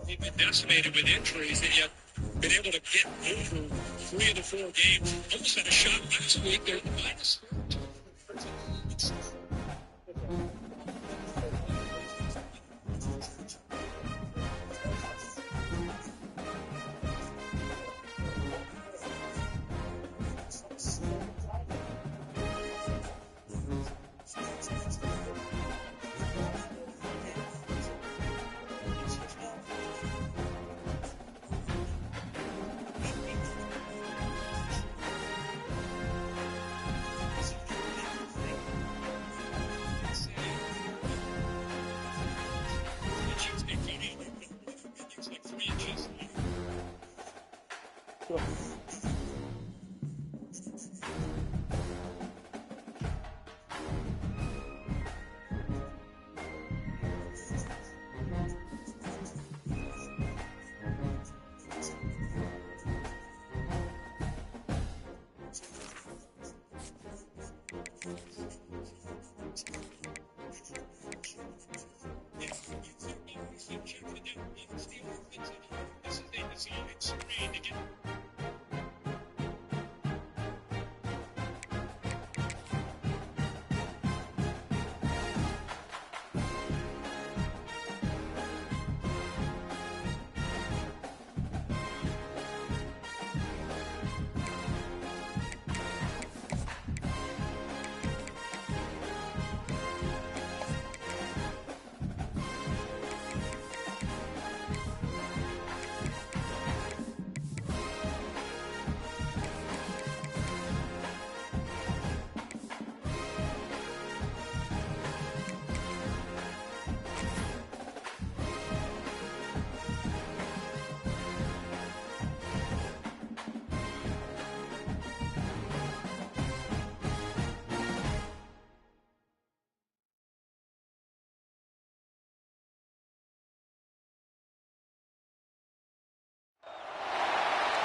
They've been decimated with injuries, and yet been able to get over 3 of the 4 games. Almost had a shot last week. They're minus 13.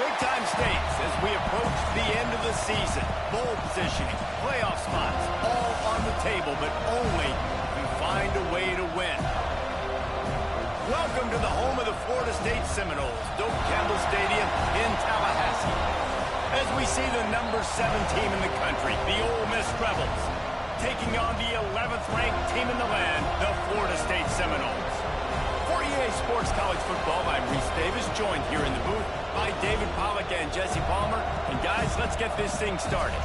Big-time stakes as we approach the end of the season. Bowl positioning, playoff spots, all on the table, but only if you find a way to win. Welcome to the home of the Florida State Seminoles, Doak Campbell Stadium in Tallahassee. As we see the number 7 team in the country, the Ole Miss Rebels, taking on the 11th ranked team in the land, the Florida State Seminoles. For EA Sports College Football, I'm Reese Davis, joined here in the booth by David Pollack and Jesse Palmer. And guys, let's get this thing started.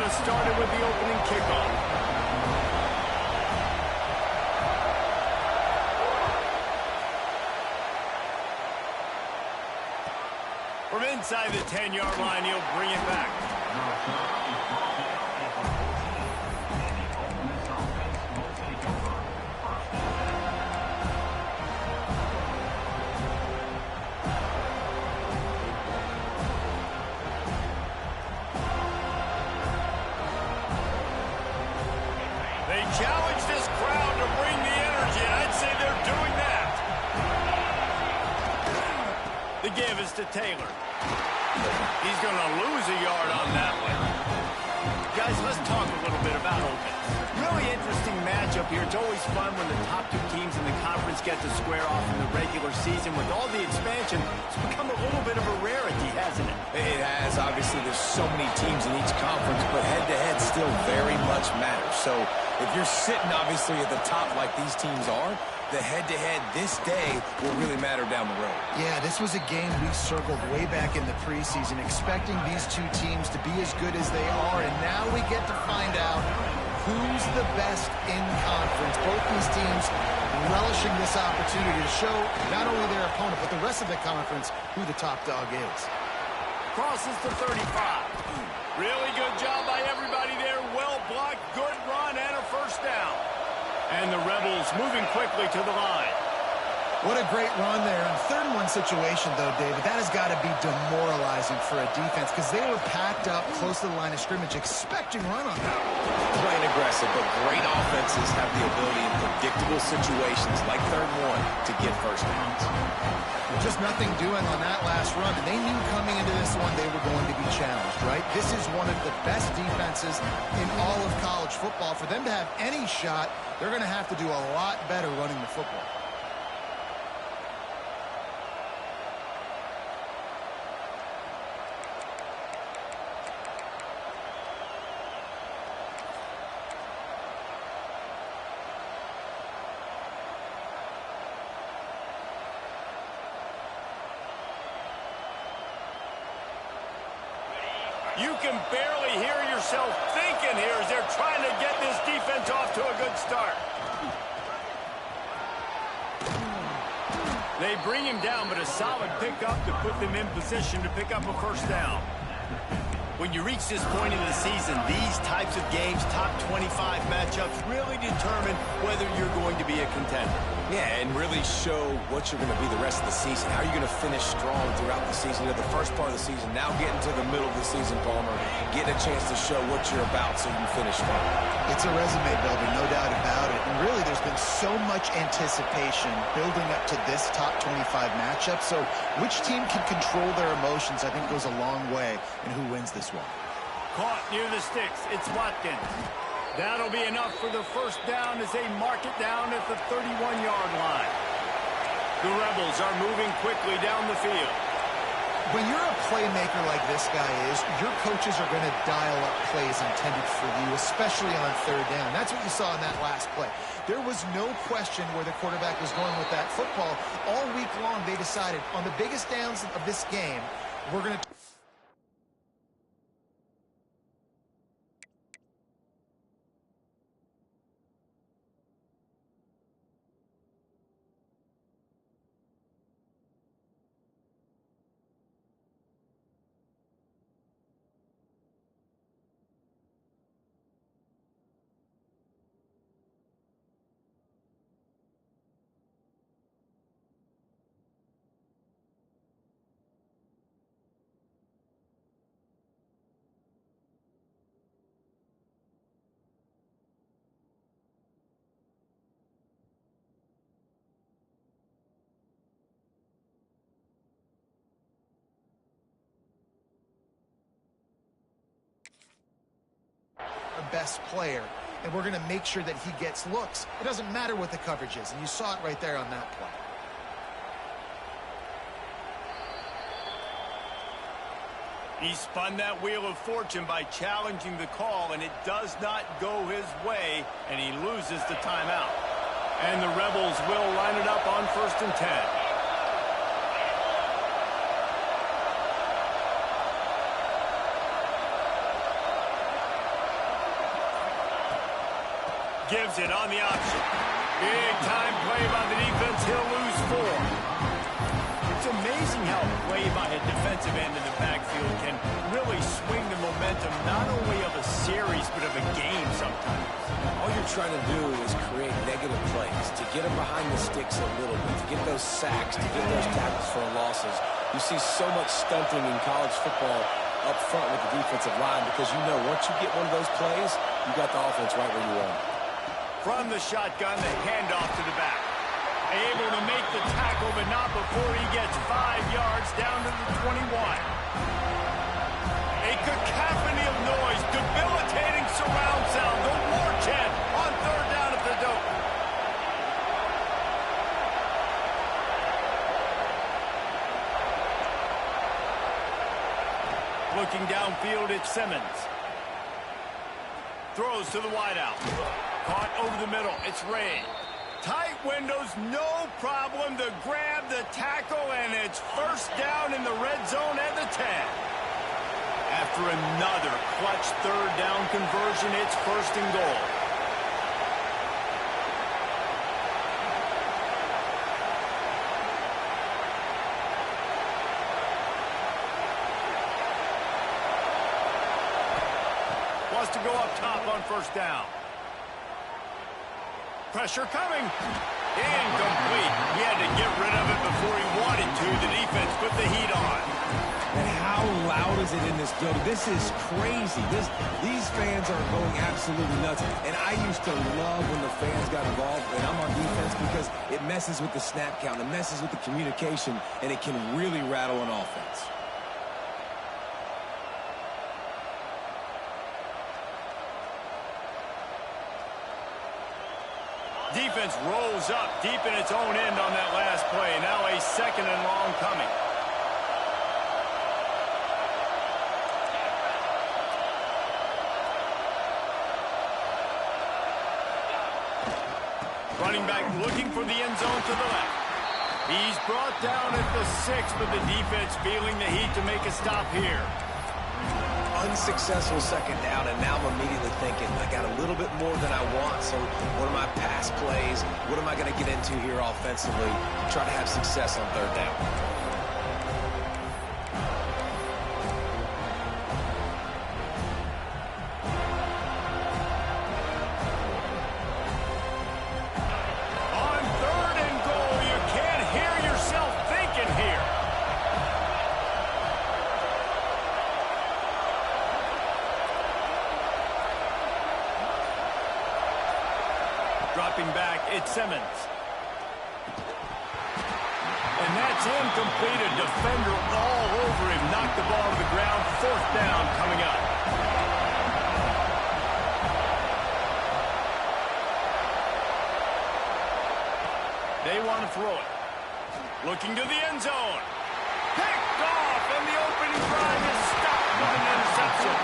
Started with the opening kickoff. From inside the 10-yard line, he'll bring it back. Challenge this crowd to bring the energy, and I'd say they're doing that. The give is to Taylor. He's going to lose a yard on that one. Guys, let's talk a little bit about Ole Miss. Really interesting matchup here. It's always fun when the top 2 teams in the conference get to square off in the regular season. With all the expansion, it's become a little bit of a rarity, hasn't it? It has. Obviously, there's so many teams in each conference, but head-to-head still very much matters. So if you're sitting, obviously, at the top like these teams are, the head-to-head this day will really matter down the road. Yeah, this was a game we circled way back in the preseason, expecting these 2 teams to be as good as they are, and now we get to find out who's the best in conference. Both these teams relishing this opportunity to show not only their opponent, but the rest of the conference who the top dog is. Crosses to 35. Really good job by everybody there. Well blocked, good run, and a first down. And the Rebels moving quickly to the line. What a great run there. In 3rd-and-1 situation, though, David, that has got to be demoralizing for a defense because they were packed up close to the line of scrimmage expecting run on them. Playing aggressive, but great offenses have the ability in predictable situations like 3rd and 1 to get first downs. Just nothing doing on that last run, and they knew coming into this one they were going to be challenged, right? This is one of the best defenses in all of college football. For them to have any shot, they're going to have to do a lot better running the football. You can barely hear yourself thinking here as they're trying to get this defense off to a good start. They bring him down, but a solid pickup to put them in position to pick up a first down. When you reach this point in the season, these types of games, top 25 matchups, really determine whether you're going to be a contender. Yeah, and really show what you're going to be the rest of the season. How are you going to finish strong throughout the season? You know, the first part of the season, now getting to the middle of the season, Palmer, getting a chance to show what you're about so you can finish strong. It's a resume builder, no doubt about it. And really, there's been so much anticipation building up to this top 25 matchup. So which team can control their emotions, I think, goes a long way in who wins this one. Caught near the sticks. It's Watkins. That'll be enough for the first down as they mark it down at the 31-yard line. The Rebels are moving quickly down the field. When you're a playmaker like this guy is, your coaches are going to dial up plays intended for you, especially on 3rd down. That's what you saw in that last play. There was no question where the quarterback was going with that football. All week long, they decided on the biggest downs of this game, we're going to... best player, and we're going to make sure that he gets looks. It doesn't matter what the coverage is, and you saw it right there on that play. He spun that wheel of fortune by challenging the call, and it does not go his way, and he loses the timeout. And the Rebels will line it up on 1st and 10. Gives it on the option. Big time play by the defense. He'll lose 4. It's amazing how a play by a defensive end in the backfield can really swing the momentum not only of a series but of a game sometimes. All you're trying to do is create negative plays, to get them behind the sticks a little bit, to get those sacks, to get those tackles for losses. You see so much stunting in college football up front with the defensive line because you know once you get one of those plays, you got the offense right where you want it. From the shotgun, the handoff to the back. Able to make the tackle, but not before he gets 5 yards down to the 21. A cacophony of noise, debilitating surround sound. The war chant on 3rd down at the dope. Looking downfield, it's Simmons. Throws to the wideout. Caught over the middle. It's Ray. Tight windows, no problem to grab the tackle, and it's first down in the red zone at the 10. After another clutch 3rd down conversion, it's 1st and goal. Wants to go up top on 1st down. Pressure coming. Incomplete. He had to get invested in this building. This is crazy. These fans are going absolutely nuts. And I used to love when the fans got involved, and I'm on defense, because it messes with the snap count, it messes with the communication, and it can really rattle an offense. Defense rolls up deep in its own end on that last play. Now a 2nd and long coming. Running back looking for the end zone to the left. He's brought down at the 6, but the defense feeling the heat to make a stop here. Unsuccessful 2nd down, and now I'm immediately thinking, I got a little bit more than I want, so what are my pass plays? What am I going to get into here offensively to try to have success on 3rd down? On 3rd and goal, you can't hear yourself thinking here. Dropping back, it's Simmons. And that's incomplete. A defender all over him. Knocked the ball to the ground. 4th down coming up. They want to throw it. Looking to the end zone. Picked off, and the opening drive is stopped with an interception.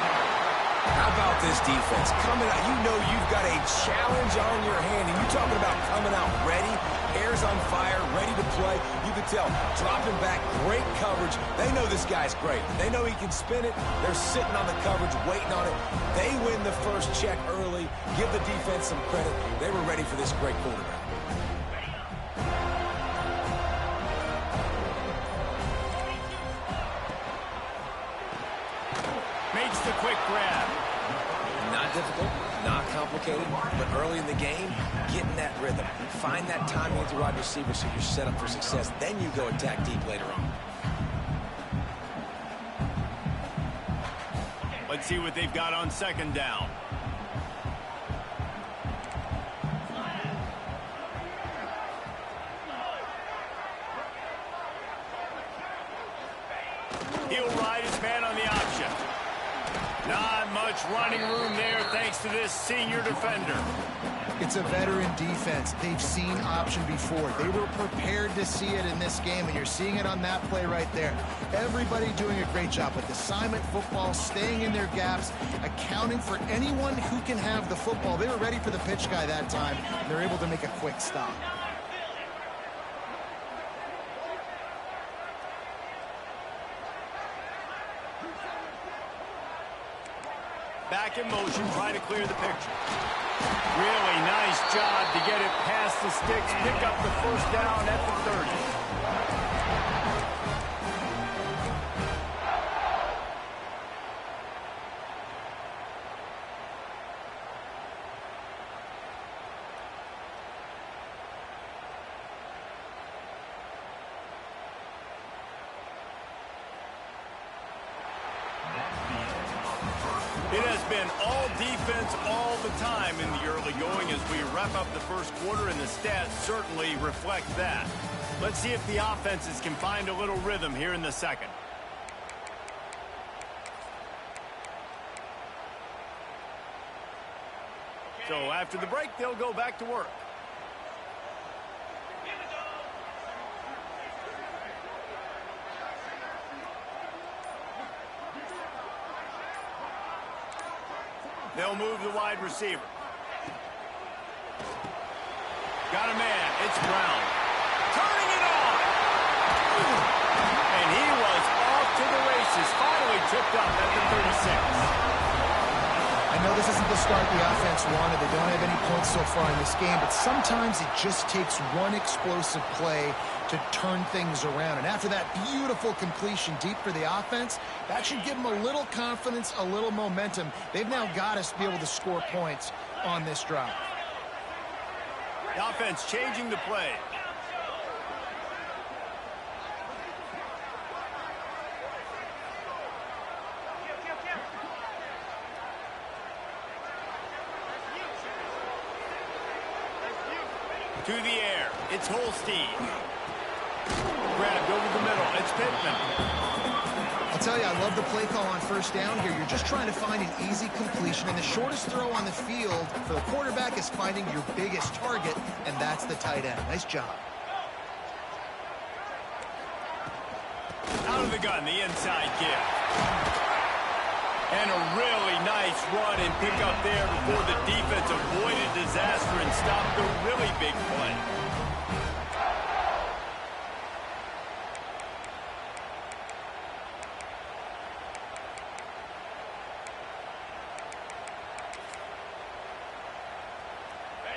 How about this defense? Coming out, you know you've got a challenge on your hand, and you're talking about coming out ready, hair's on fire, ready to play. You can tell, dropping back, great coverage. They know this guy's great. They know he can spin it. They're sitting on the coverage, waiting on it. They win the first check early. Give the defense some credit. They were ready for this great quarterback. Makes the quick grab. Not difficult, not complicated, but early in the game, getting that rhythm. Find that timing with the wide receiver so you're set up for success. Then you go attack deep later on. Let's see what they've got on 2nd down. He'll ride his man on the option. Not much running room there thanks to this senior defender. It's a veteran defense. They've seen option before. They were prepared to see it in this game, and you're seeing it on that play right there. Everybody doing a great job with assignment football, staying in their gaps, accounting for anyone who can have the football. They were ready for the pitch guy that time, and they're able to make a quick stop. Back in motion, trying to clear the picture. Really nice job to get it past the sticks, pick up the 1st down at the 30. It has been all defense all the time in the early going as we wrap up the first quarter, and the stats certainly reflect that. Let's see if the offenses can find a little rhythm here in the 2nd. So after the break, they'll go back to work. They'll move the wide receiver. Got a man. It's Brown. Turning it on. And he was off to the races. Finally tipped up at the 36. I know this isn't the start the offense wanted. They don't have any points so far in this game, but sometimes it just takes one explosive play to turn things around. And after that beautiful completion deep for the offense, that should give them a little confidence, a little momentum. They've now got us to be able to score points on this drive. The offense changing the play. To the air. It's Holstein. Grabbed over the middle. It's Pittman. I'll tell you, I love the play call on first down here. You're just trying to find an easy completion, and the shortest throw on the field for the quarterback is finding your biggest target, and that's the tight end. Nice job. Out of the gun, the inside give. And a really nice run and pick up there before the defense avoided disaster and stopped the really big play.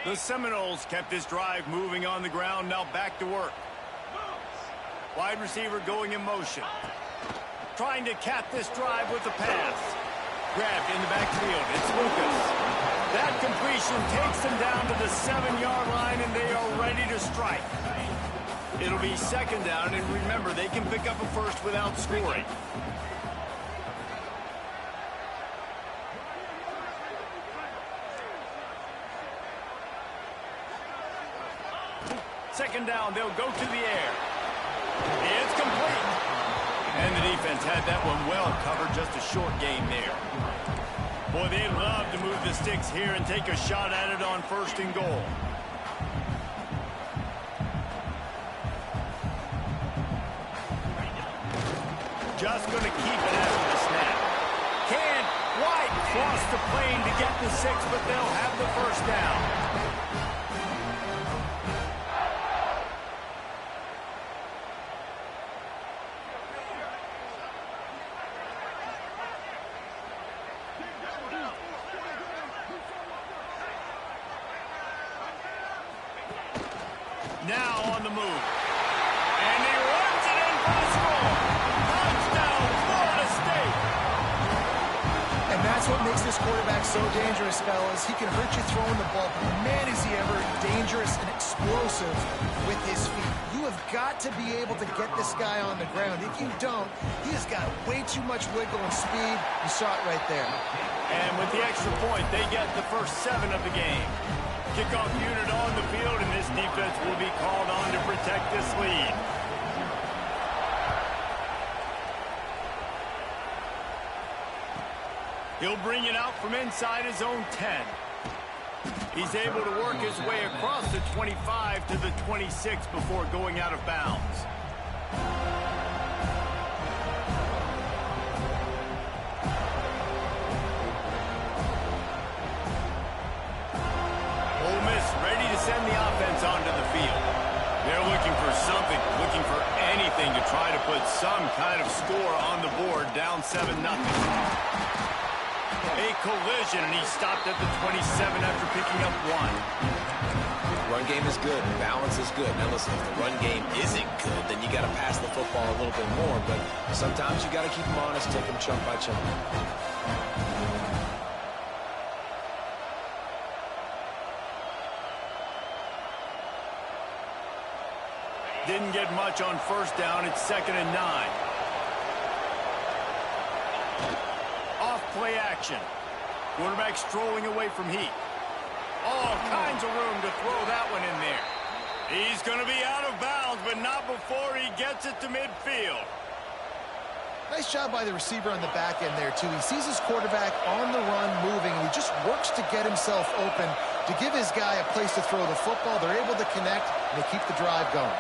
The Seminoles kept this drive moving on the ground, now back to work. Wide receiver going in motion. Trying to cap this drive with a pass. Grabbed in the backfield. It's Lucas. That completion takes them down to the 7-yard line, and they are ready to strike. It'll be second down, and remember, they can pick up a first without scoring. Second down, they'll go to the air. It's complete. And the defense had that one well covered, just a short game there. Boy, they love to move the sticks here and take a shot at it on first and goal. Just going to keep it after the snap. Can White cross the plane to get the 6, but they'll have the first down. Now on the move. And he runs it in for the score. Touchdown, Florida State. And that's what makes this quarterback so dangerous, fellas. He can hurt you throwing the ball, but man, is he ever dangerous and explosive with his feet. You have got to be able to get this guy on the ground. If you don't, he has got way too much wiggle and speed. You saw it right there. And with the extra point, they get the first 7 of the game. Kickoff unit on the field, and this defense will be called on to protect this lead. He'll bring it out from inside his own 10. He's able to work his way across the 25 to the 26 before going out of bounds. Send the offense onto the field. They're looking for something, looking for anything to try to put some kind of score on the board, down 7-0. A collision, and he stopped at the 27 after picking up 1. Run game is good. Balance is good. Now listen, if the run game isn't good, then you got to pass the football a little bit more, but sometimes you got to keep them honest, take them chunk by chunk. Didn't get much on first down. It's 2nd and 9. Off play action. Quarterback strolling away from Heat. All kinds of room to throw that one in there. He's going to be out of bounds, but not before he gets it to midfield. Nice job by the receiver on the back end there, too. He sees his quarterback on the run moving, and he just works to get himself open to give his guy a place to throw the football. They're able to connect, and they keep the drive going.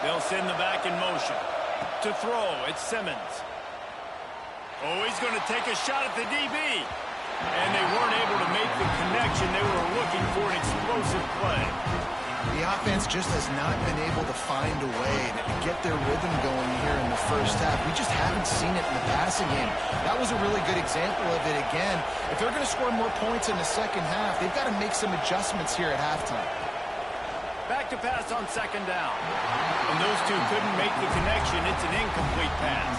They'll send the back in motion. To throw, it's Simmons. Oh, he's going to take a shot at the DB. And they weren't able to make the connection. They were looking for an explosive play. The offense just has not been able to find a way to get their rhythm going here in the first half. We just haven't seen it in the passing game. That was a really good example of it again. If they're going to score more points in the second half, they've got to make some adjustments here at halftime. Back to pass on 2nd down. And those two couldn't make the connection. It's an incomplete pass.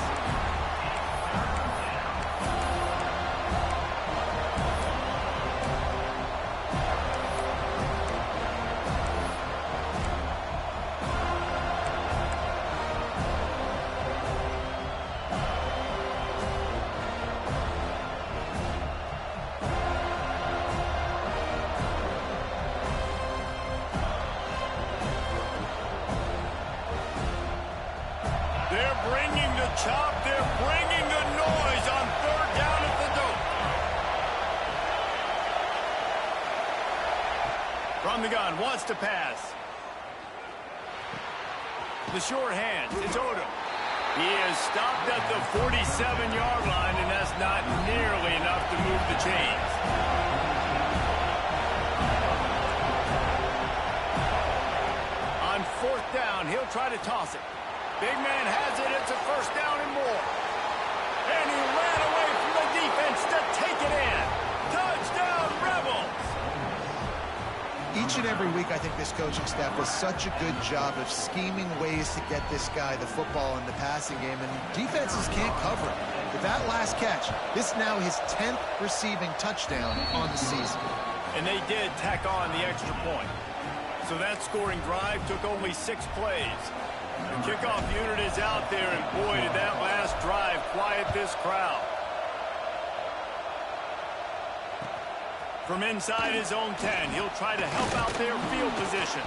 bringing the chop. They're bringing the noise on third down at the dope. From the gun, wants to pass. The short hand, it's Odom. He is stopped at the 47-yard line, and that's not nearly enough to move the chains. On fourth down, he'll try to toss it. Big man has it. It's a first down and more. And he ran away from the defense to take it in. Touchdown, Rebels! Each and every week, I think this coaching staff does such a good job of scheming ways to get this guy the football in the passing game, and defenses can't cover it. With that last catch, this is now his 10th receiving touchdown on the season. And they did tack on the extra point. So that scoring drive took only 6 plays. The kickoff unit is out there, and boy, did that last drive quiet this crowd. From inside his own 10, he'll try to help out their field position.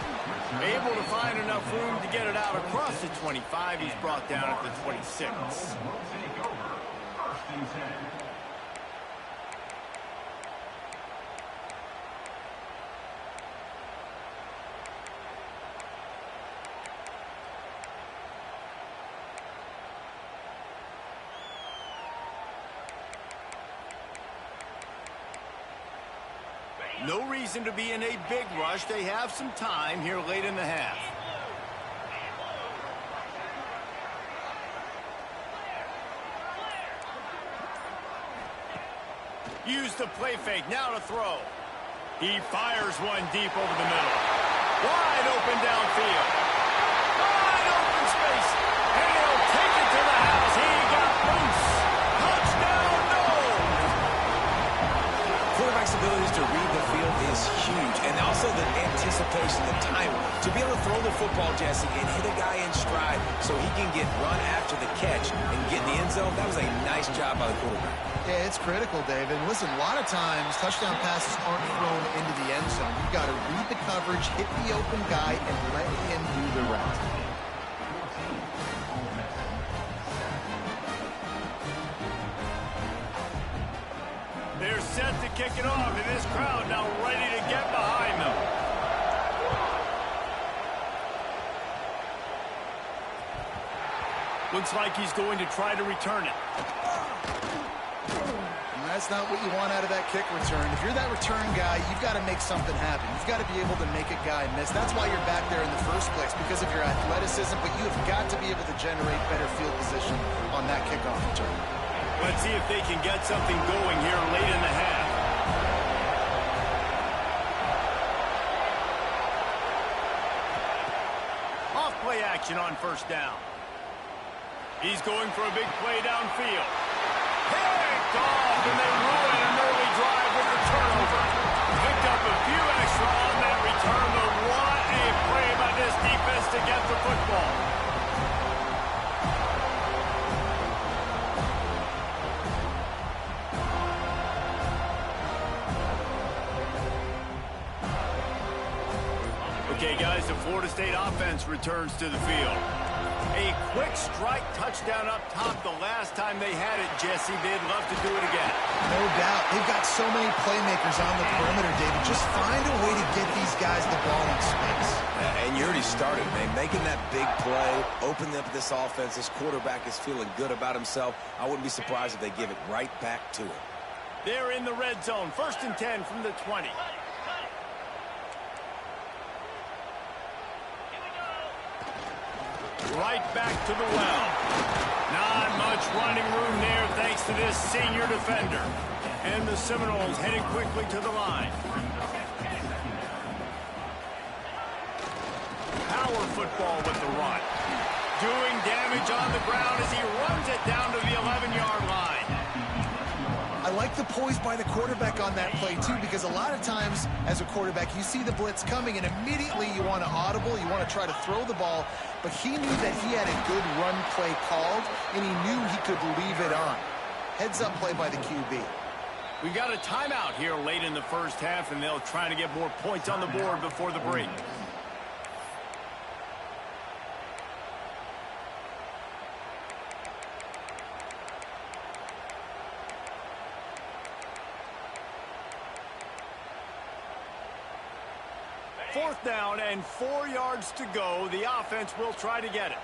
Able to find enough room to get it out across the 25. He's brought down at the 26. No reason to be in a big rush. They have some time here late in the half. Use the play fake, now to throw. He fires one deep over the middle. Wide open downfield. Wide open space. And he'll take it to the house. He got loose. Touchdown, no! Quarterback's abilities to read the field is huge, and also the anticipation, the time to be able to throw the football, Jesse, and hit a guy in stride so he can get run after the catch and get in the end zone. That was a nice job by the quarterback. Yeah, it's critical, Dave. And listen, a lot of times touchdown passes aren't thrown into the end zone. You've got to read the coverage, hit the open guy, and let him do the rest. They're set to kick it off, and this crowd now ready to get behind them. Looks like he's going to try to return it. And that's not what you want out of that kick return. If you're that return guy, you've got to make something happen. You've got to be able to make a guy miss. That's why you're back there in the first place, because of your athleticism, but you have got to be able to generate better field position on that kickoff return. Let's see if they can get something going here late in the half. Off play action on first down. He's going for a big play downfield. Picked off, and they ruin an early drive with the turnover. Picked up a few extra on that return, but what a play by this defense to get the football. Okay, guys, the Florida State offense returns to the field. A quick strike touchdown up top the last time they had it, Jesse. They'd love to do it again. No doubt. They've got so many playmakers on the perimeter, David. Just find a way to get these guys the ball in space. And you already started, man. Making that big play, opening up this offense. This quarterback is feeling good about himself. I wouldn't be surprised if they give it right back to him. They're in the red zone. 1st and 10 from the 20. Right back to the well. Not much running room there thanks to this senior defender. And the Seminoles heading quickly to the line. Power football with the run. Doing damage on the ground as he runs it down to the 11-yard line. I like the poise by the quarterback on that play, too, because a lot of times, as a quarterback, you see the blitz coming, and immediately you want to audible, you want to try to throw the ball, but he knew that he had a good run play called, and he knew he could leave it on. Heads-up play by the QB. We've got a timeout here late in the first half, and they'll try to get more points on the board before the break. 4th down and 4 yards to go. The offense will try to get it.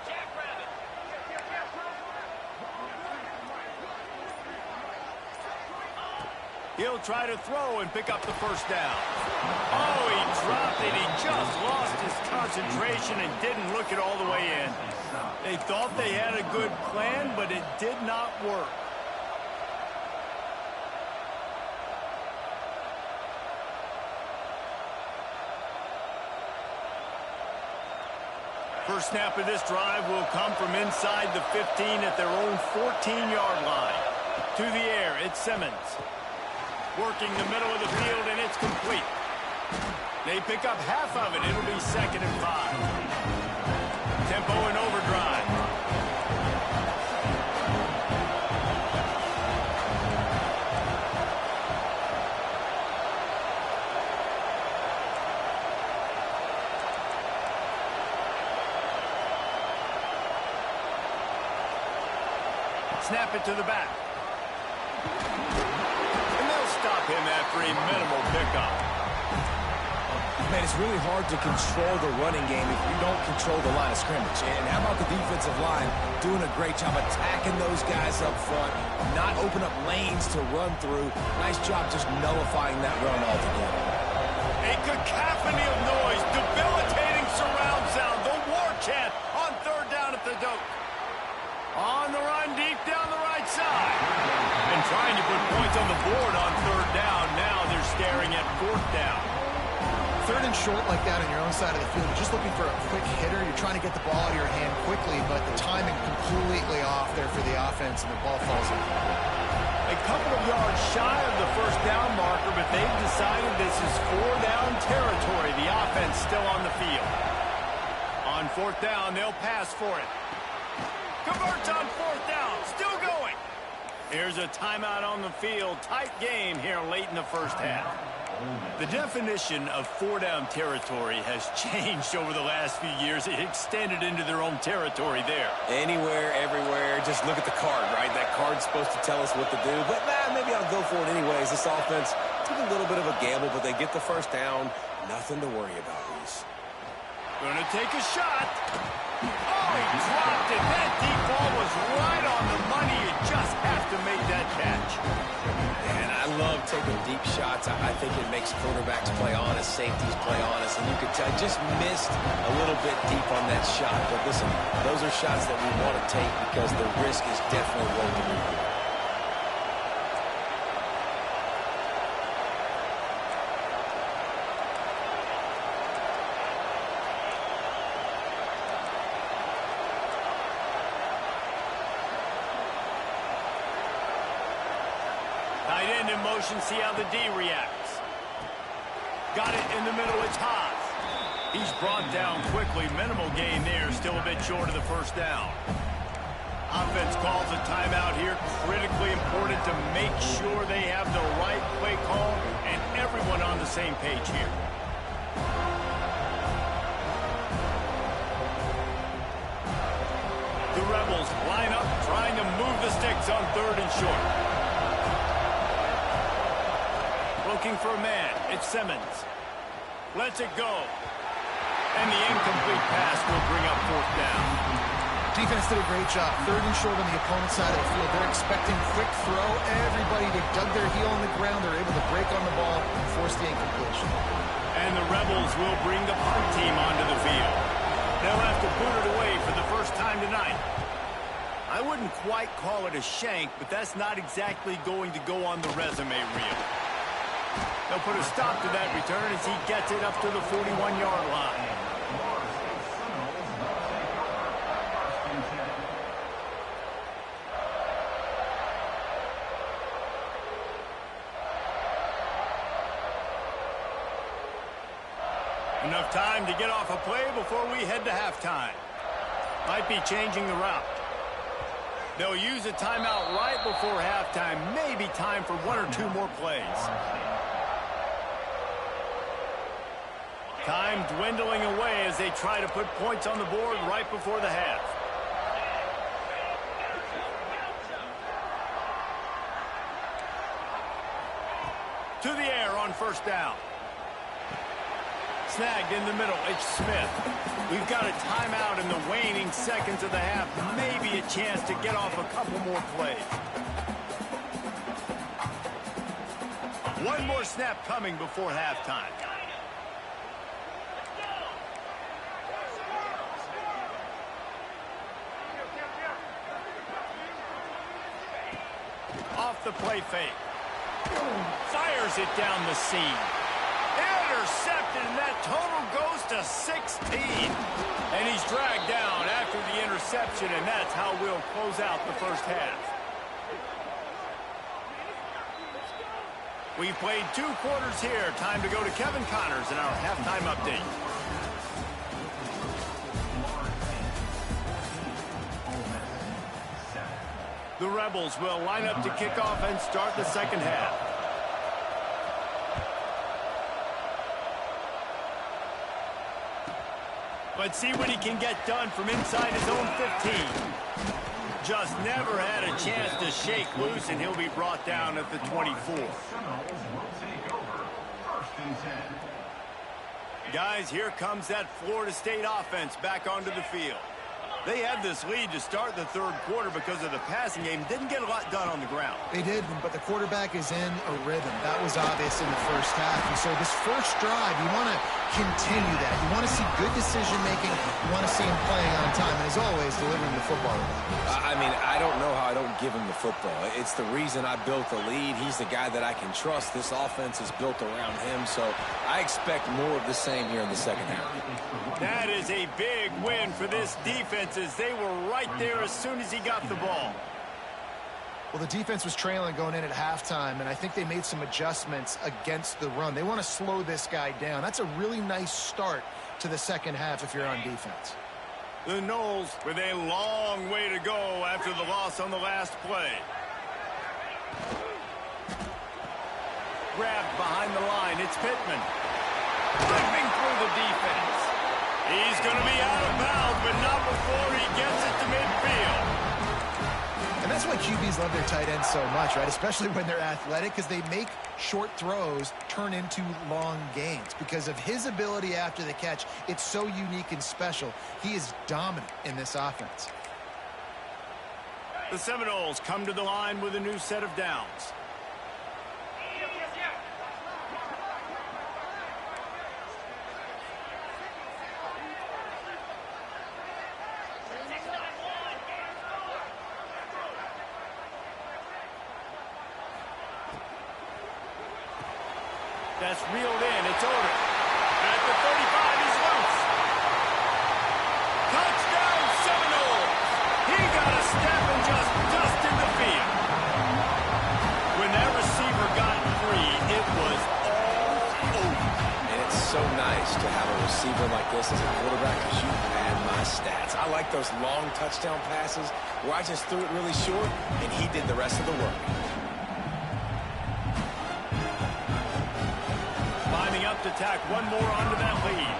He'll try to throw and pick up the 1st down. Oh, he dropped it. He just lost his concentration and didn't look it all the way in. They thought they had a good plan, but it did not work. First snap of this drive will come from inside the 15 at their own 14-yard line. To the air, it's Simmons. Working the middle of the field, and it's complete. They pick up half of it. It'll be 2nd and 5. Tempo and overdrive. Snap it to the back. And they'll stop him after a minimal pickup. Man, it's really hard to control the running game if you don't control the line of scrimmage. And how about the defensive line doing a great job attacking those guys up front, not open up lanes to run through. Nice job just nullifying that run altogether. A cacophony of noise, debilitating surround sound, the war chant on 3rd down at the Doak. On the run deep down the right side. And trying to put points on the board on 3rd down. Now they're staring at 4th down. 3rd and short like that on your own side of the field, you're just looking for a quick hitter. You're trying to get the ball out of your hand quickly, but the timing completely off there for the offense, and the ball falls in. A couple of yards shy of the 1st down marker, but they've decided this is 4-down territory. The offense still on the field. On 4th down, they'll pass for it. Converts on 4th down. Still going. Here's a timeout on the field. Tight game here late in the 1st half. The definition of 4-down territory has changed over the last few years. It extended into their own territory there. Anywhere, everywhere. Just look at the card, right? That card's supposed to tell us what to do. But maybe I'll go for it anyways. This offense took a little bit of a gamble, but they get the 1st down. Nothing to worry about, Reese. Gonna take a shot. Oh, he dropped it. That deep ball was right on the money. You just have to make that catch. And I love taking deep shots. I think it makes quarterbacks play honest, safeties play honest, and you could tell just missed a little bit deep on that shot. But listen, those are shots that we want to take because the risk is definitely worth it. Tight end in motion, see how the D reacts. Got it in the middle, it's Haas. He's brought down quickly, minimal gain there, still a bit short of the 1st down. Offense calls a timeout here, critically important to make sure they have the right play call and everyone on the same page here. The Rebels line up, trying to move the sticks on 3rd and short. Looking for a man. It's Simmons. Lets it go. And the incomplete pass will bring up 4th down. Defense did a great job. 3rd and short on the opponent's side of the field. They're expecting quick throw. Everybody, they dug their heel on the ground. They're able to break on the ball and force the incompletion. And the Rebels will bring the punt team onto the field. They'll have to boot it away for the first time tonight. I wouldn't quite call it a shank, but that's not exactly going to go on the resume reel. They'll put a stop to that return as he gets it up to the 41-yard line. Enough time to get off a play before we head to halftime. Might be changing the route. They'll use a timeout right before halftime. Maybe time for 1 or 2 more plays. Time dwindling away as they try to put points on the board right before the half. To the air on 1st down. snagged in the middle. It's Smith. We've got a timeout in the waning seconds of the half. Maybe a chance to get off a couple more plays. One more snap coming before halftime. Off the play fake. Fires it down the seam. Intercepted, and that total goes to 16. And he's dragged down after the interception, and that's how we'll close out the first half. We've played 2 quarters here. Time to go to Kevin Connors in our halftime update. The Rebels will line up to kick off and start the second half. Let's see what he can get done from inside his own 15. Just never had a chance to shake loose, and he'll be brought down at the 24. Guys, here comes that Florida State offense back onto the field. They had this lead to start the third quarter because of the passing game. Didn't get a lot done on the ground. They did, but the quarterback is in a rhythm. That was obvious in the first half. And so this first drive, you want to continue that. You want to see good decision-making. You want to see him playing on time. And as always, delivering the football. I mean, I don't know how I don't give him the football. It's the reason I built the lead. He's the guy that I can trust. This offense is built around him. So I expect more of the same here in the second half. That is a big win for this defense, as they were right there as soon as he got the ball. Well, the defense was trailing going in at halftime, and I think they made some adjustments against the run. They want to slow this guy down. That's a really nice start to the second half if you're on defense. The Noles with a long way to go after the loss on the last play. Grabbed behind the line. It's Pittman. Ripping through the defense. He's going to be out of bounds, but not before he gets it to midfield. And that's why QBs love their tight ends so much, right? Especially when they're athletic, because they make short throws turn into long gains. Because of his ability after the catch, it's so unique and special. He is dominant in this offense. The Seminoles come to the line with a new set of downs. That's reeled in. It's over. At the 35, he's loose. Touchdown, Seminoles. He got a step and just dusted the field. When that receiver got free, it was all over. And it's so nice to have a receiver like this as a quarterback, because you can add my stats. I like those long touchdown passes where I just threw it really short, and he did the rest of the work. Up to tack one more onto that lead.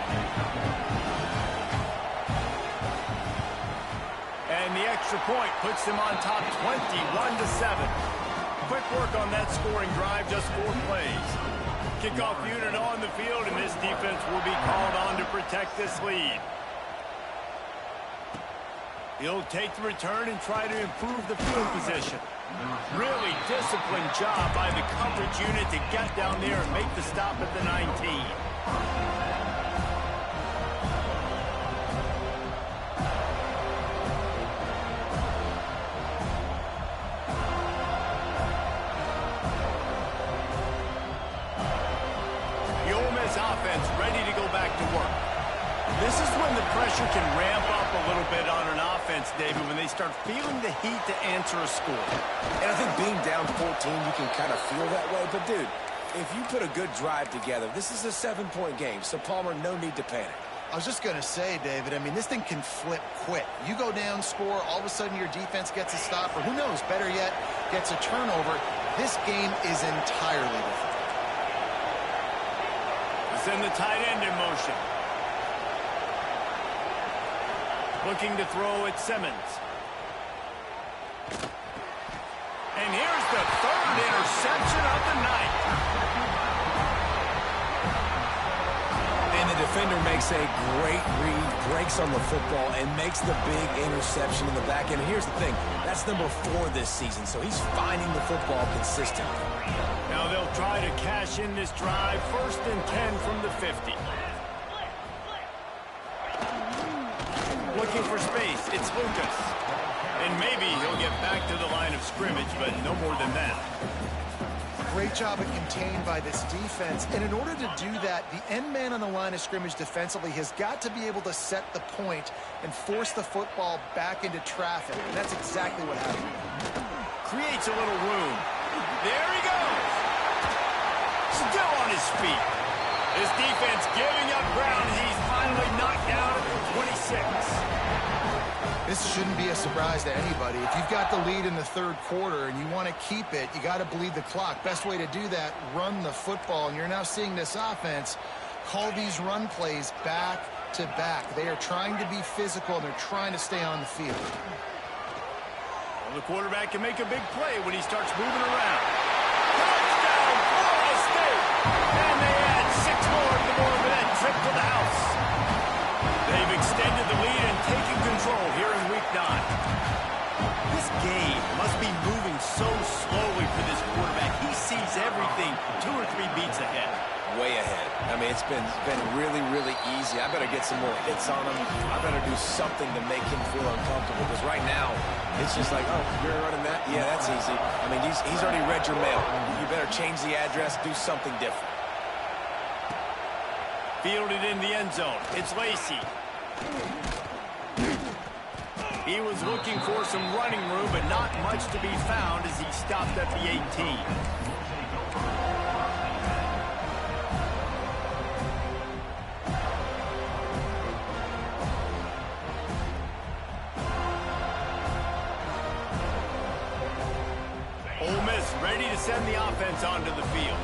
And the extra point puts them on top 21-7. Quick work on that scoring drive, just 4 plays. Kickoff unit on the field, and this defense will be called on to protect this lead. He'll take the return and try to improve the field position. Really disciplined job by the coverage unit to get down there and make the stop at the 19. The Ole Miss offense ready to go back to work. This is when the pressure can ramp up a little bit on an offense, David, when they start feeling the heat to answer a score. And I think being down 14, you can kind of feel that way. But, dude, if you put a good drive together, this is a 7-point game. So, Palmer, no need to panic. I was just going to say, David, I mean, this thing can flip quick. You go down, score, all of a sudden your defense gets a stop, or who knows, better yet, gets a turnover. This game is entirely different. Send the tight end in motion. Looking to throw at Simmons. And here's the third interception of the night. And the defender makes a great read, breaks on the football, and makes the big interception in the back end. And here's the thing, that's number 4 this season, so he's finding the football consistently. Now they'll try to cash in this drive. 1st and 10 from the 50. Looking for space, it's Lucas. And maybe he'll get back to the line of scrimmage, but no more than that. Great job of contained by this defense. And in order to do that, the end man on the line of scrimmage defensively has got to be able to set the point and force the football back into traffic. And that's exactly what happened. Creates a little room. There he goes. Still on his feet. This defense giving up ground. He's finally knocked down at the 26. This shouldn't be a surprise to anybody. If you've got the lead in the 3rd quarter and you want to keep it, you got to bleed the clock. Best way to do that, run the football. And you're now seeing this offense call these run plays back to back. They are trying to be physical, and they're trying to stay on the field. Well, the quarterback can make a big play when he starts moving around. Touchdown, Florida State! And they add 6 more to the board with that trip to the house. They've extended the lead and taken control here in Week 9. This game must be moving so slowly for this quarterback. He sees everything 2 or 3 beats ahead. Way ahead. I mean, it's been really, really easy. I better get some more hits on him. I better do something to make him feel uncomfortable, because right now, it's just like, oh, you're running that? Yeah, that's easy. I mean, he's already read your mail. You better change the address, do something different. Fielded in the end zone. It's Lacy. He was looking for some running room, but not much to be found as he stopped at the 18. Ole Miss ready to send the offense onto the field.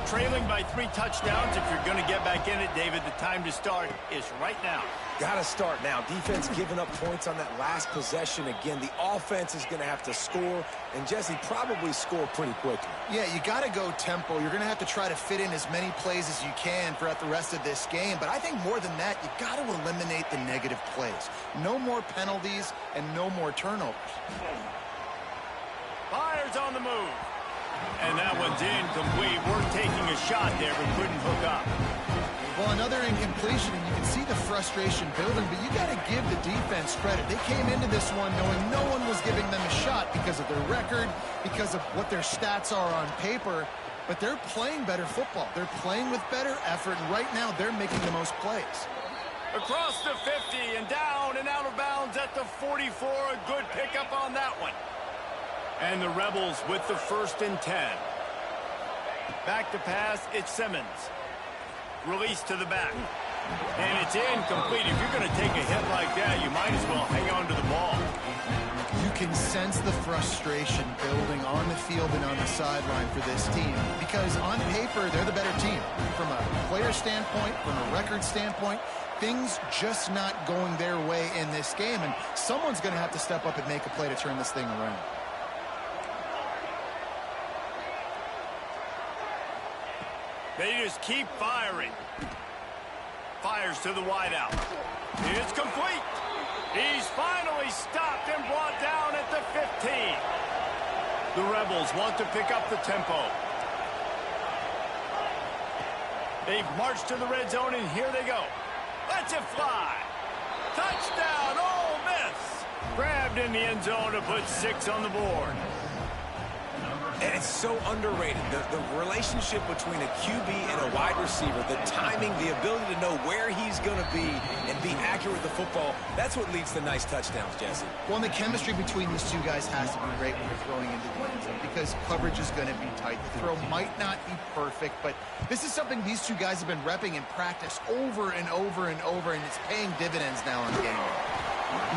Trailing by 3 touchdowns. If you're going to get back in it, David, the time to start is right now. Got to start now. Defense giving up points on that last possession. Again, the offense is going to have to score, and Jesse, probably score pretty quickly. Yeah, you got to go tempo. You're going to have to try to fit in as many plays as you can throughout the rest of this game. But I think more than that, you got to eliminate the negative plays. No more penalties and no more turnovers. Fires on the move. And that one's incomplete. We're taking a shot there, but couldn't hook up. Well, another incompletion, and you can see the frustration building, but you got to give the defense credit. They came into this one knowing no one was giving them a shot because of their record, because of what their stats are on paper, but they're playing better football. They're playing with better effort, and right now they're making the most plays. Across the 50 and down and out of bounds at the 44. A good pickup on that one. And the Rebels with the 1st and 10. Back to pass, it's Simmons. Release to the back. And it's incomplete. If you're going to take a hit like that, you might as well hang on to the ball. You can sense the frustration building on the field and on the sideline for this team, because on paper, they're the better team. From a player standpoint, from a record standpoint, things just not going their way in this game, and someone's going to have to step up and make a play to turn this thing around. They just keep firing. Fires to the wideout. It's complete. He's finally stopped and brought down at the 15. The Rebels want to pick up the tempo. They've marched to the red zone, and here they go. Let's it fly. Touchdown, Ole Miss. Grabbed in the end zone to put 6 on the board. And it's so underrated. The relationship between a QB and a wide receiver, the timing, the ability to know where he's going to be and be accurate with the football, that's what leads to nice touchdowns, Jesse. Well, and the chemistry between these two guys has to be great when you're throwing into the end zone, because coverage is going to be tight. The throw might not be perfect, but this is something these two guys have been repping in practice over and over and over, and it's paying dividends now on game day.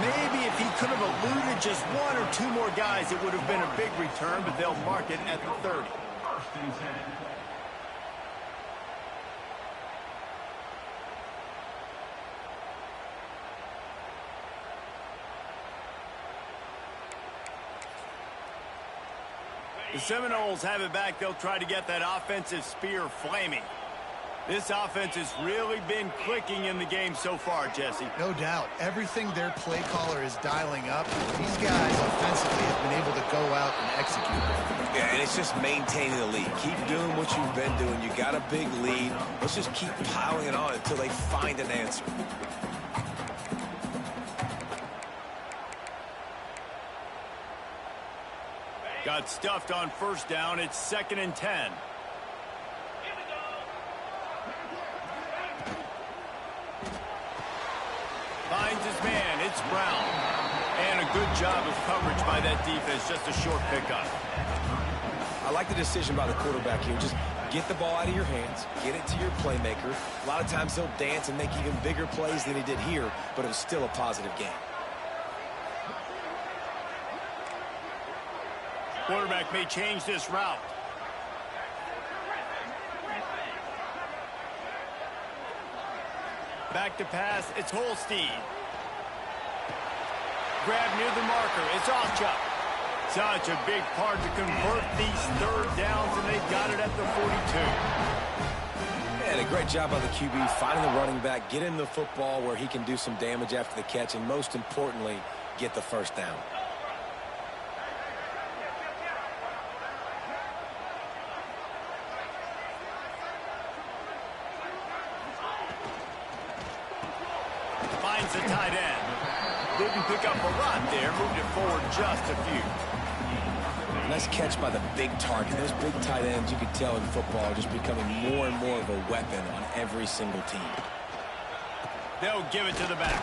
Maybe if he could have eluded just 1 or 2 more guys, it would have been a big return, but they'll mark it at the 30. The Seminoles have it back. They'll try to get that offensive spear flaming. This offense has really been clicking in the game so far, Jesse. No doubt. Everything their play caller is dialing up, these guys offensively have been able to go out and execute. Yeah, and it's just maintaining the lead. Keep doing what you've been doing. You got a big lead. Let's just keep piling it on until they find an answer. Got stuffed on first down. It's 2nd and 10. Finds his man. It's Brown. And a good job of coverage by that defense. Just a short pickup. I like the decision by the quarterback here. Just get the ball out of your hands. Get it to your playmaker. A lot of times he'll dance and make even bigger plays than he did here, but it was still a positive game. Quarterback may change this route. Back to pass. It's Holstein. Grab near the marker. It's Ochoa. Such a big part to convert these third downs, and they've got it at the 42. And a great job by the QB finding the running back, get him the football where he can do some damage after the catch, and most importantly, get the first down. Finds the tight end. Didn't pick up a lot there. Moved it forward just a few. Nice catch by the big target. Those big tight ends, you can tell in football, are just becoming more and more of a weapon on every single team. They'll give it to the back.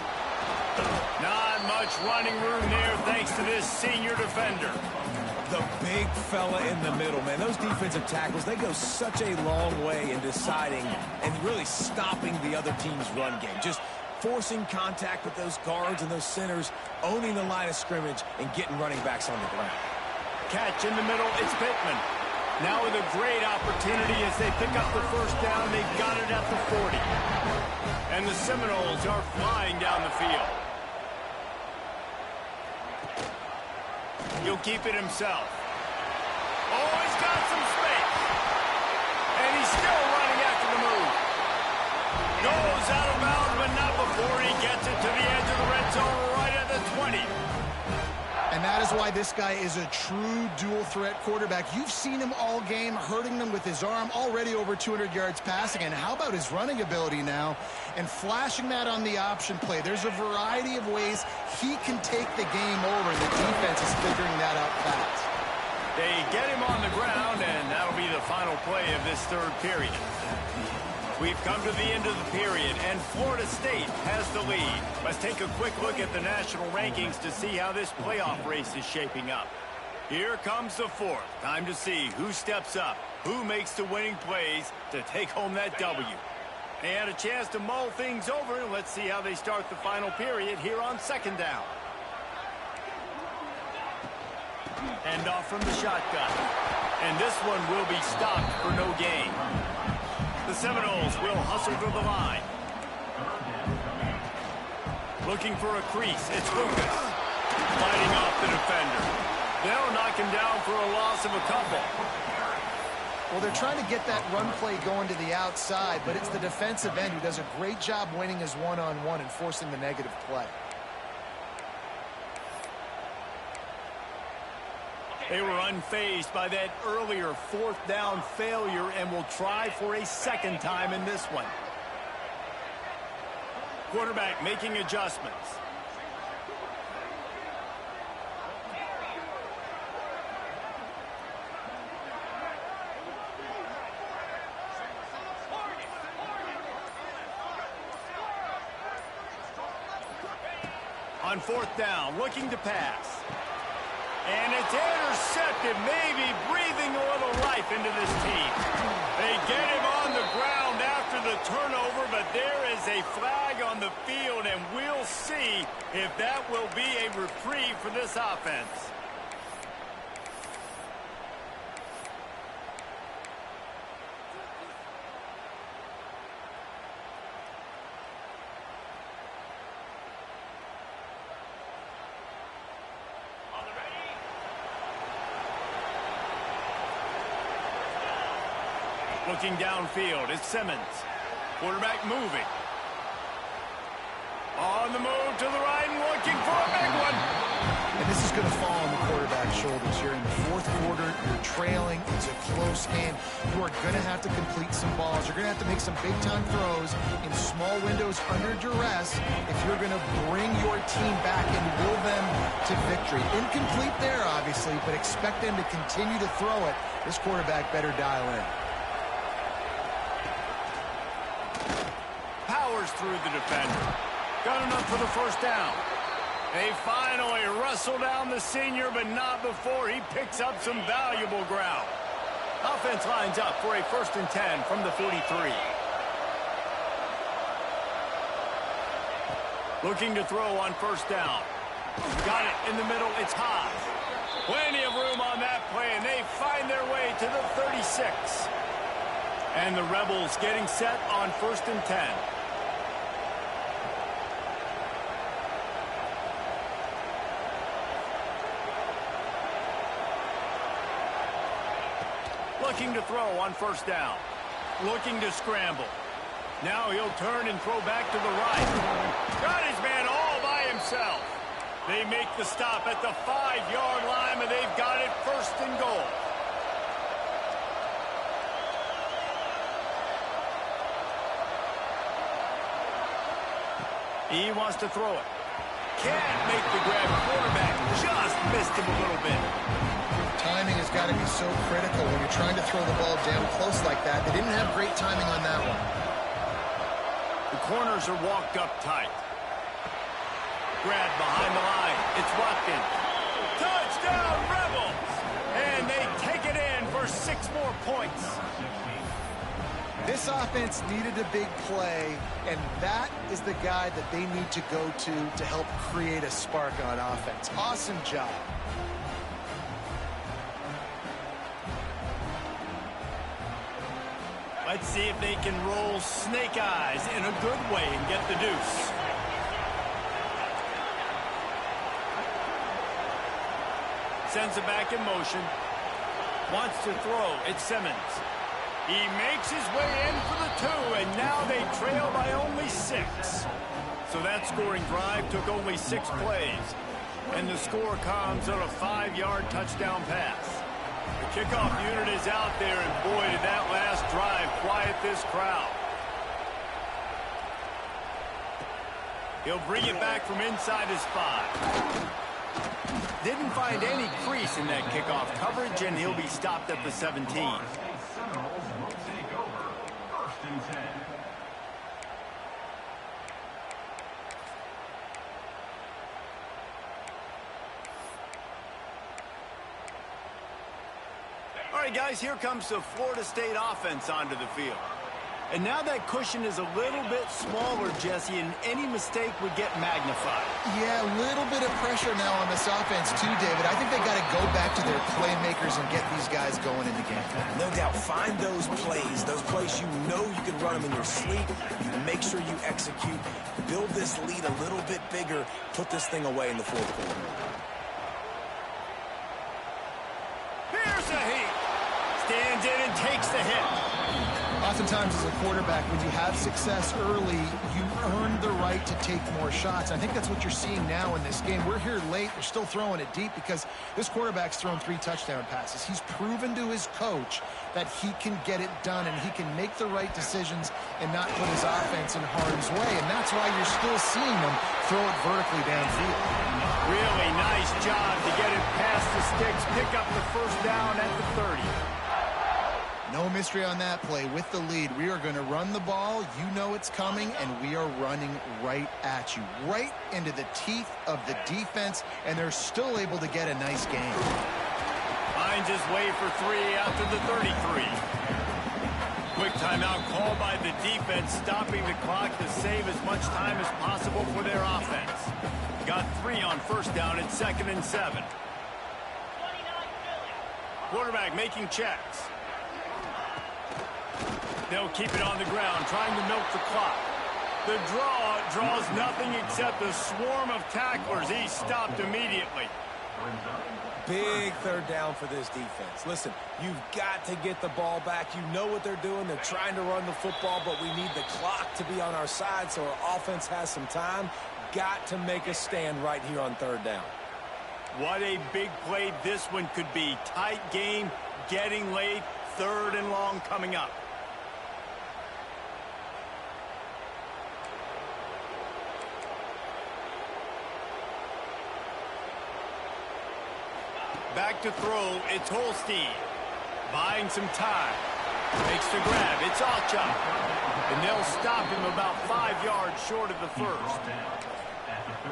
Not much running room there thanks to this senior defender. The big fella in the middle, man. Those defensive tackles, they go such a long way in deciding and really stopping the other team's run game. Just forcing contact with those guards and those centers, owning the line of scrimmage, and getting running backs on the ground. Catch in the middle, it's Pittman. Now with a great opportunity as they pick up the first down, they've got it at the 40. And the Seminoles are flying down the field. He'll keep it himself. Oh, he's got some space. And he's still running after the move. Goes out of bounds, but not before he gets it to the edge of the red zone right at the 20. And that is why this guy is a true dual-threat quarterback. You've seen him all game, hurting them with his arm, already over 200 yards passing. And how about his running ability now? And flashing that on the option play. There's a variety of ways he can take the game over, and the defense is figuring that out fast. They get him on the ground, and that'll be the final play of this third period. We've come to the end of the period, and Florida State has the lead. Let's take a quick look at the national rankings to see how this playoff race is shaping up. Here comes the fourth. Time to see who steps up, who makes the winning plays to take home that W. They had a chance to mull things over, and let's see how they start the final period here on second down. End off from the shotgun. And this one will be stopped for no gain. The Seminoles will hustle to the line. Looking for a crease. It's Lucas. Fighting off the defender. They'll knock him down for a loss of a couple. Well, they're trying to get that run play going to the outside, but it's the defensive end who does a great job winning his one-on-one and forcing the negative play. They were unfazed by that earlier fourth down failure and will try for a second time in this one. Quarterback making adjustments. On fourth down, looking to pass. And it's intercepted, maybe breathing a little life into this team. They get him on the ground after the turnover, but there is a flag on the field, and we'll see if that will be a reprieve for this offense. Looking downfield, it's Simmons. Quarterback moving. On the move to the right and looking for a big one. And this is going to fall on the quarterback's shoulders here in the fourth quarter. You're trailing. It's a close game. You are going to have to complete some balls. You're going to have to make some big-time throws in small windows under duress if you're going to bring your team back and will them to victory. Incomplete there, obviously, but expect them to continue to throw it. This quarterback better dial in. Powers through the defender. Got enough for the first down. They finally wrestle down the senior, but not before he picks up some valuable ground. Offense lines up for a 1st and 10 from the 43. Looking to throw on 1st down. Got it in the middle. It's high. Plenty of room on that play, and they find their way to the 36. And the Rebels getting set on 1st and 10. Looking to throw on 1st down. Looking to scramble. Now he'll turn and throw back to the right. Got his man all by himself. They make the stop at the 5-yard line, and they've got it 1st and goal. He wants to throw it. Can't make the grab. Quarterback just missed him a little bit. Timing has got to be so critical when you're trying to throw the ball down close like that. They didn't have great timing on that one. The corners are walked up tight. Grab behind the line. It's Watkins. Touchdown, Rebels! And they take it in for 6 more points. This offense needed a big play, and that is the guy that they need to go to help create a spark on offense. Awesome job. Let's see if they can roll snake eyes in a good way and get the deuce. Sends it back in motion. Wants to throw. It's Simmons. He makes his way in for the 2, and now they trail by only 6. So that scoring drive took only 6 plays. And the score comes on a 5-yard touchdown pass. The kickoff unit is out there, and boy, did that last drive quiet this crowd. He'll bring it back from inside his 5. Didn't find any crease in that kickoff coverage, and he'll be stopped at the 17. All right, guys, here comes the Florida State offense onto the field. And now that cushion is a little bit smaller, Jesse, and any mistake would get magnified. Yeah, a little bit of pressure now on this offense too, David. I think they got to go back to their playmakers and get these guys going in the game. No doubt, find those plays you know you can run them in your sleep. Make sure you execute. Build this lead a little bit bigger. Put this thing away in the 4th quarter. Here's a heat. Stands in and takes the hit. Oftentimes as a quarterback, when you have success early, you earn the right to take more shots. I think that's what you're seeing now in this game. We're here late. They're still throwing it deep because this quarterback's thrown 3 touchdown passes. He's proven to his coach that he can get it done and he can make the right decisions and not put his offense in harm's way. And that's why you're still seeing them throw it vertically downfield. Really nice job to get it past the sticks, pick up the 1st down at the 30. No mystery on that play. With the lead, we are going to run the ball. You know it's coming, and we are running right at you, right into the teeth of the defense, and they're still able to get a nice game. Finds his way for 3 after the 33. Quick timeout called by the defense, stopping the clock to save as much time as possible for their offense. Got 3 on 1st down at 2nd and 7. Quarterback making checks. They'll keep it on the ground, trying to milk the clock. The draws nothing except a swarm of tacklers. He's stopped immediately. Big third down for this defense. Listen, you've got to get the ball back. You know what they're doing. They're trying to run the football, but we need the clock to be on our side so our offense has some time. Got to make a stand right here on third down. What a big play this one could be. Tight game, getting late, third and long coming up. Back to throw, it's Holstein. Buying some time. Makes the grab, it's Alchuk. And they'll stop him about 5 yards short of the first.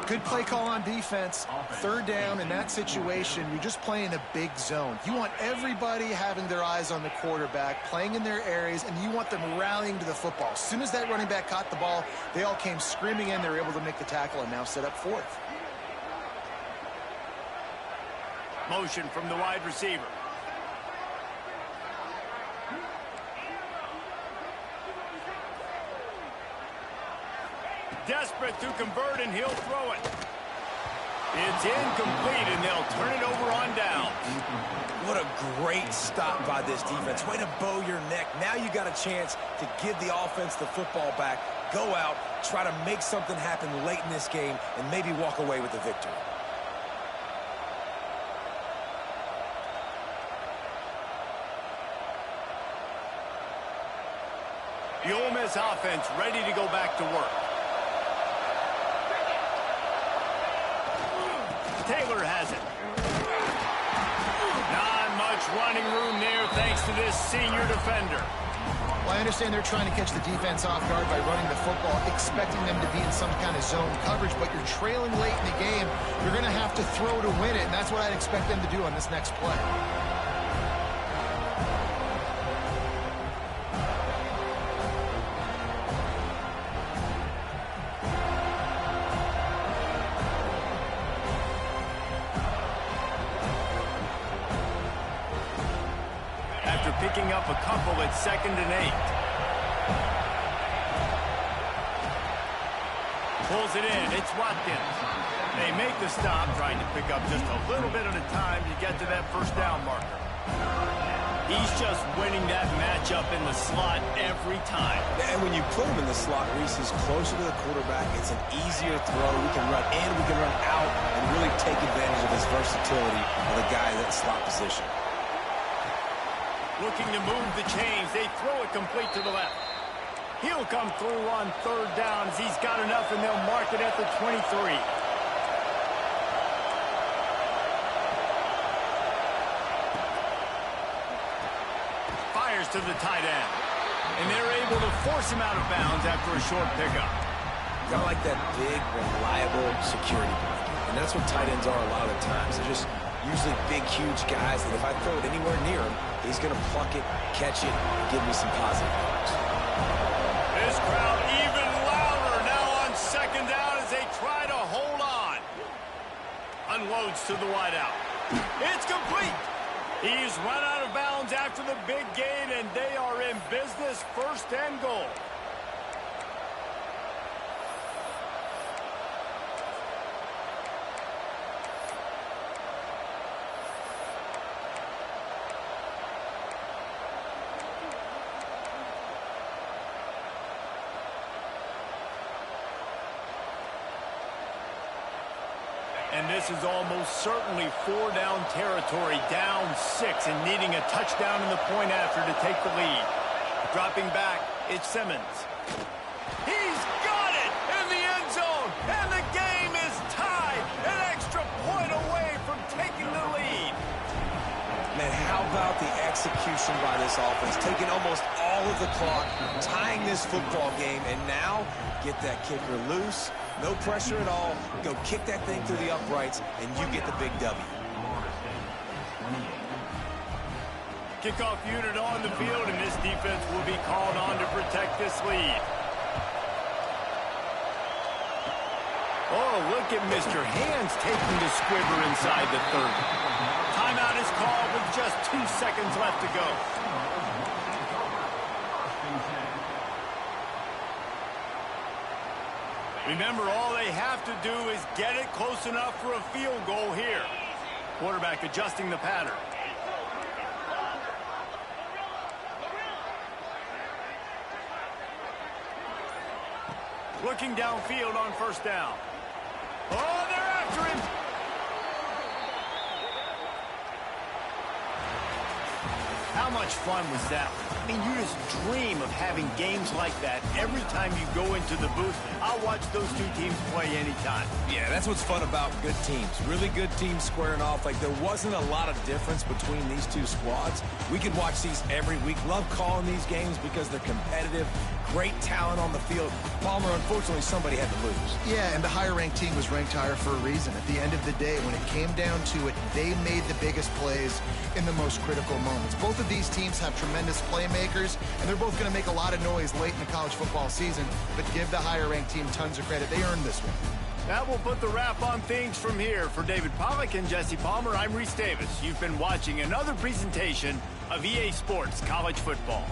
Good play call on defense. Third down in that situation, you're just playing a big zone. You want everybody having their eyes on the quarterback, playing in their areas, and you want them rallying to the football. As soon as that running back caught the ball, they all came screaming in. They were able to make the tackle and now set up fourth. Motion from the wide receiver. Desperate to convert, and he'll throw it. It's incomplete, and they'll turn it over on down. What a great stop by this defense. Way to bow your neck. Now you got a chance to give the offense the football back, go out, try to make something happen late in this game, and maybe walk away with the victory. The Ole Miss offense ready to go back to work. Taylor has it. Not much running room there thanks to this senior defender. Well, I understand they're trying to catch the defense off guard by running the football, expecting them to be in some kind of zone coverage, but you're trailing late in the game. You're going to have to throw to win it, and that's what I'd expect them to do on this next play. Picking up a couple at 2nd and 8. Pulls it in. It's Watkins. They make the stop, trying to pick up just a little bit at a time to get to that first down marker. He's just winning that matchup in the slot every time. And when you put him in the slot, Reese, he's closer to the quarterback. It's an easier throw. We can run in, we can run out, and really take advantage of his versatility of the guy in that slot position. Looking to move the chains. They throw it complete to the left. He'll come through on third down as he's got enough, and they'll mark it at the 23. Fires to the tight end. And they're able to force him out of bounds after a short pickup. Kind of like that big, reliable security blanket. And that's what tight ends are a lot of the times. They're just usually big, huge guys that if I throw it anywhere near him, he's going to pluck it, catch it, and give me some positive yards. This crowd even louder now on 2nd down as they try to hold on. Unloads to the wideout. It's complete. He's run out of bounds after the big gain, and they are in business, 1st and goal. And this is almost certainly 4-down territory, down 6 and needing a touchdown in the point after to take the lead. Dropping back, it's Simmons. He's got it in the end zone, and the game is tied. An extra point away from taking the lead. Man, how about the execution by this offense? Taking almost all of the clock, tying this football game, and now get that kicker loose. No pressure at all. Go kick that thing through the uprights, and you get the big W. Kickoff unit on the field, and this defense will be called on to protect this lead. Oh, look at Mr. Hands taking the squibber inside the 30. Timeout is called with just 2 seconds left to go. Remember, all they have to do is get it close enough for a field goal here. Quarterback adjusting the pattern. Looking downfield on first down. Oh, they're after him. How much fun was that? I mean, you just dream of having games like that every time you go into the booth. I'll watch those two teams play anytime. Yeah, that's what's fun about good teams. Really good teams squaring off. Like, there wasn't a lot of difference between these two squads. We could watch these every week. Love calling these games because they're competitive. Great talent on the field. Palmer, unfortunately, somebody had to lose. Yeah, and the higher-ranked team was ranked higher for a reason. At the end of the day, when it came down to it, they made the biggest plays in the most critical moments. Both of these teams have tremendous playmakers, and they're both going to make a lot of noise late in the college football season, but give the higher-ranked team tons of credit. They earned this one. That will put the wrap on things from here. For David Pollack and Jesse Palmer, I'm Reese Davis. You've been watching another presentation of EA Sports College Football.